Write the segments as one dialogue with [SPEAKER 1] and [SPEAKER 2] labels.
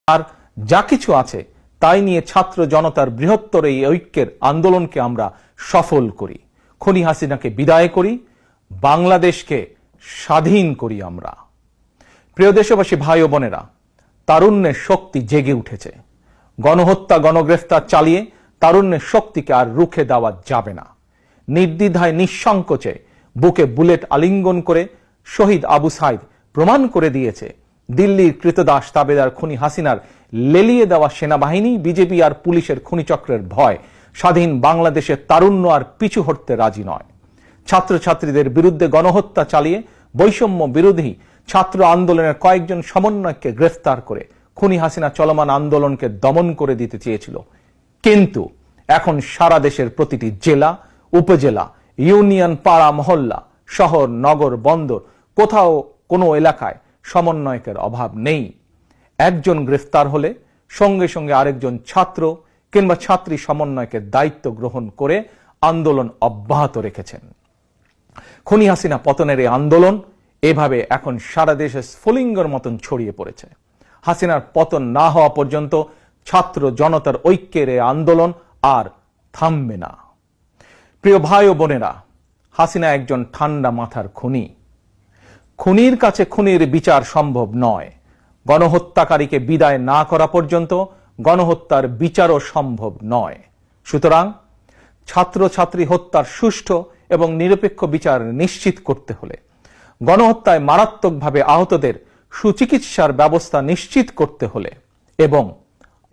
[SPEAKER 1] আর যা কিছু আছে তাই নিয়ে ছাত্র জনতার বৃহত্তর এই ঐক্যের আন্দোলনকে আমরা সফল করি, খনি হাসিনাকে বিদায় করি, বাংলাদেশকে স্বাধীন করি আমরা। প্রিয় দেশবাসী ভাই ও বোনেরা, তারুণ্যের শক্তি জেগে উঠেছে। গণহত্যা গণগ্রেফতার চালিয়ে তারুণ্যের শক্তিকে আর রুখে দেওয়া যাবে না। নির্দ্বিধায় নিঃসংকোচে বুকে বুলেট আলিঙ্গন করে শহীদ আবু সাইদ প্রমাণ করে দিয়েছে দিল্লির কৃতদাস তাবেদার খুনি হাসিনার লেলিয়ে দেওয়া সেনাবাহিনী, বিজেপি আর পুলিশের খুনিচক্রের ভয় স্বাধীন বাংলাদেশের তারুণ্য আর পিছু হটতে রাজি নয়। ছাত্রছাত্রীদের বিরুদ্ধে গণহত্যা চালিয়ে বৈষম্য বিরোধী ছাত্র আন্দোলনের কয়েকজন সমন্বয়ককে গ্রেফতার করে খুনি হাসিনা চলমান আন্দোলনকে দমন করে দিতে চেয়েছিল। কিন্তু এখন সারা দেশের প্রতিটি জেলা, উপজেলা, ইউনিয়ন, পাড়া, মহল্লা, শহর, নগর, বন্দর, কোথাও কোনো এলাকায় সমন্বয়কের অভাব নেই। একজন গ্রেফতার হলে সঙ্গে সঙ্গে আরেকজন ছাত্র কিংবা ছাত্রী সমন্বয়কের দায়িত্ব গ্রহণ করে আন্দোলন অব্যাহত রেখেছেন। খুনি হাসিনা পতনের এই আন্দোলন এভাবে এখন সারা দেশে স্ফুলিঙ্গের মতন ছড়িয়ে পড়েছে। হাসিনার পতন না হওয়া পর্যন্ত ছাত্র জনতার ঐক্যের এই আন্দোলন আর থামবে না। প্রিয় ভাই ও বোনেরা, হাসিনা একজন ঠান্ডা মাথার খুনি। খুনির কাছে খুনির বিচার সম্ভব নয়। গণহত্যাকারীকে বিদায় না করা পর্যন্ত গণহত্যার বিচারও সম্ভব নয়। সুতরাং ছাত্রছাত্রী হত্যার সুষ্ঠু এবং নিরপেক্ষ বিচার নিশ্চিত করতে হলে, গণহত্যায় মারাত্মকভাবে আহতদের সুচিকিৎসার ব্যবস্থা নিশ্চিত করতে হলে এবং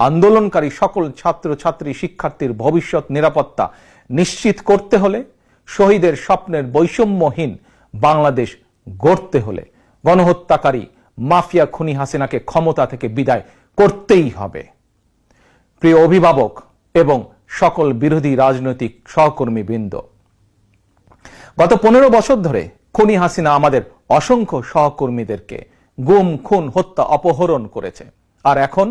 [SPEAKER 1] আন্দোলনকারী সকল ছাত্রছাত্রী শিক্ষার্থীর ভবিষ্যৎ নিরাপত্তা নিশ্চিত করতে হলে, শহীদের স্বপ্নের বৈষম্যহীন বাংলাদেশ গড়তে হলে গণহত্যাকারী মাফিয়া খুনি হাসিনাকে ক্ষমতা থেকে বিদায় করতেই হবে। প্রিয় অভিভাবক এবং সকল বিরোধী রাজনৈতিক সহকর্মীবৃন্দ, গত 15 বছর ধরে খুনি হাসিনা আমাদের অসংখ্য সহকর্মীদেরকে গুম, খুন, হত্যা, অপহরণ করেছে। আর এখন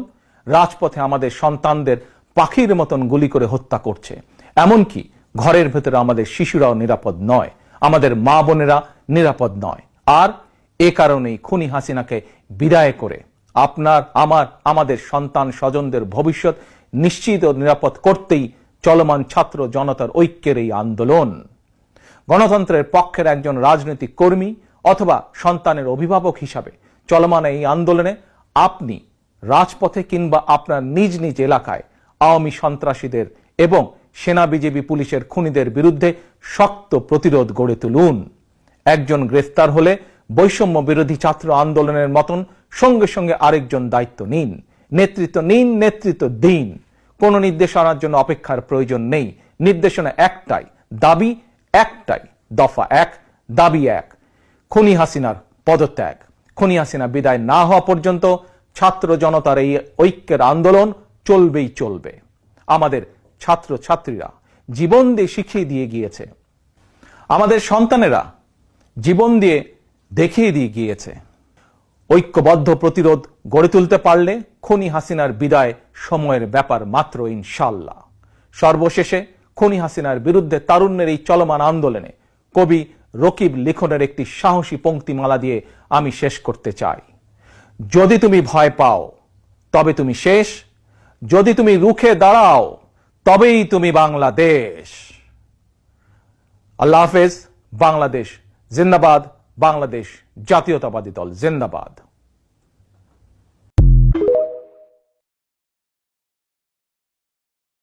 [SPEAKER 1] রাজপথে আমাদের সন্তানদের পাখির মতন গুলি করে হত্যা করছে। এমনকি ঘরের ভেতরে আমাদের শিশুরাও নিরাপদ নয়, আমাদের মা বোনেরা নিরাপদ নয়। আর এ কারণেই খুনি হাসিনাকে বিদায় করে আমাদের সন্তান স্বজনদের ভবিষ্যৎ নিশ্চিত ও নিরাপদ করতেই চলমান ছাত্র জনতার ঐক্যের এই আন্দোলন। গণতন্ত্রের পক্ষের একজন রাজনৈতিক কর্মী অথবা সন্তানের অভিভাবক হিসাবে চলমান এই আন্দোলনে আপনি রাজপথে কিংবা আপনার নিজ নিজ এলাকায় আওয়ামী সন্ত্রাসীদের এবং সেনা, বিজেপি, পুলিশের খুনিদের বিরুদ্ধে শক্ত প্রতিরোধ গড়ে তুলুন। একজন গ্রেফতার হলে বৈষম্য বিরোধী ছাত্র আন্দোলনের মতন সঙ্গে সঙ্গে আরেকজন দায়িত্ব নিন, নেতৃত্ব নিন, নেতৃত্ব দিন। কোন নির্দেশনার জন্য অপেক্ষার প্রয়োজন নেই। নির্দেশনা একটাই, দাবি একটাই, দফা এক, দাবি এক, খুনি হাসিনার পদত্যাগ। খুনি হাসিনা বিদায় না হওয়া পর্যন্ত ছাত্র জনতার এই ঐক্যের আন্দোলন চলবেই চলবে। আমাদের ছাত্র ছাত্রীরা জীবন দিয়ে শিখিয়ে দিয়ে গিয়েছে, আমাদের সন্তানেরা জীবন দিয়ে দেখিয়ে দিয়ে গিয়েছে। ঐক্যবদ্ধ প্রতিরোধ গড়ে তুলতে পারলে খুনি হাসিনার বিদায় সময়ের ব্যাপার মাত্র, ইনশাল্লাহ। সর্বশেষে খুনি হাসিনার বিরুদ্ধে তারুণ্যের এই চলমান আন্দোলনে কবি রকিব লিখনের একটি সাহসী পংক্তিমালা দিয়ে আমি শেষ করতে চাই। যদি তুমি ভয় পাও তবে তুমি শেষ, যদি তুমি রুখে দাঁড়াও তবেই তুমি বাংলাদেশ। আল্লাহ হাফেজ। বাংলাদেশ জিন্দাবাদ। বাংলাদেশ জাতীয়তাবাদী দল জিন্দাবাদ।